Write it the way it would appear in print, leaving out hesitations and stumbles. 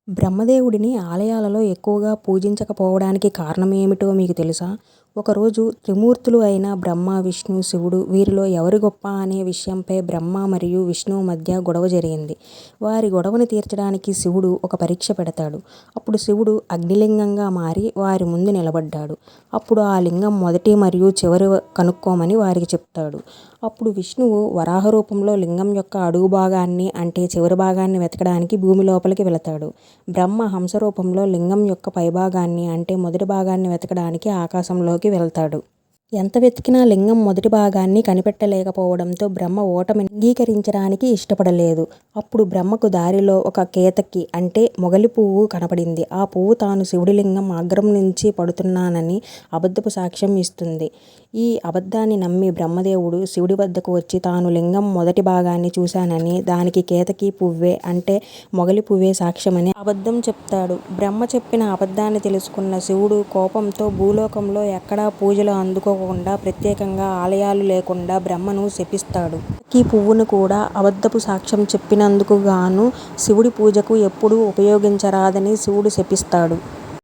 బ్రహ్మదేవుడిని ఆలయాలలో ఎక్కువగా పూజించకపోవడానికి కారణమేమిటో మీకు తెలుసా? ఒకరోజు త్రిమూర్తులు అయిన బ్రహ్మ, విష్ణు, శివుడు వీరిలో ఎవరు గొప్ప అనే విషయంపై బ్రహ్మ మరియు విష్ణువు మధ్య గొడవ జరిగింది. వారి గొడవను తీర్చడానికి శివుడు ఒక పరీక్ష పెడతాడు. అప్పుడు శివుడు అగ్నిలింగంగా మారి వారి ముందు నిలబడ్డాడు. అప్పుడు ఆ లింగం మొదటి మరియు చివరి కనుక్కోమని వారికి చెప్తాడు. అప్పుడు విష్ణువు వరాహ రూపంలో లింగం యొక్క అడుగు భాగాన్ని అంటే చివరి భాగాన్ని వెతకడానికి భూమి లోపలికి వెళతాడు. బ్రహ్మ హంస రూపంలో లింగం యొక్క పైభాగాన్ని అంటే మొదటి భాగాన్ని వెతకడానికి ఆకాశంలోకి వెళ్తాడు. ఎంత వెతికినా లింగం మొదటి భాగాన్ని కనిపెట్టలేకపోవడంతో బ్రహ్మ ఓటమిని అంగీకరించడానికి ఇష్టపడలేదు. అప్పుడు బ్రహ్మకు దారిలో ఒక కేతకి అంటే మొగలి పువ్వు కనపడింది. ఆ పువ్వు తాను శివుడి లింగం అగ్రం నుంచి పడుతున్నానని అబద్ధపు సాక్ష్యం ఇస్తుంది. ఈ అబద్ధాన్ని నమ్మి బ్రహ్మదేవుడు శివుడి వద్దకు వచ్చి తాను లింగం మొదటి భాగాన్ని చూశానని, దానికి కేతకి పువ్వే అంటే మొగలి పువ్వే సాక్ష్యమని అబద్ధం చెప్తాడు. బ్రహ్మ చెప్పిన అబద్ధాన్ని తెలుసుకున్న శివుడు కోపంతో భూలోకంలో ఎక్కడా పూజలు అందుకోకుండా ప్రత్యేకంగా ఆలయాలు లేకుండా బ్రహ్మను శపిస్తాడు. కేతకి పువ్వును కూడా అబద్ధపు సాక్ష్యం చెప్పినందుకు గాను శివుడి పూజకు ఎప్పుడూ ఉపయోగించరాదని శివుడు శపిస్తాడు.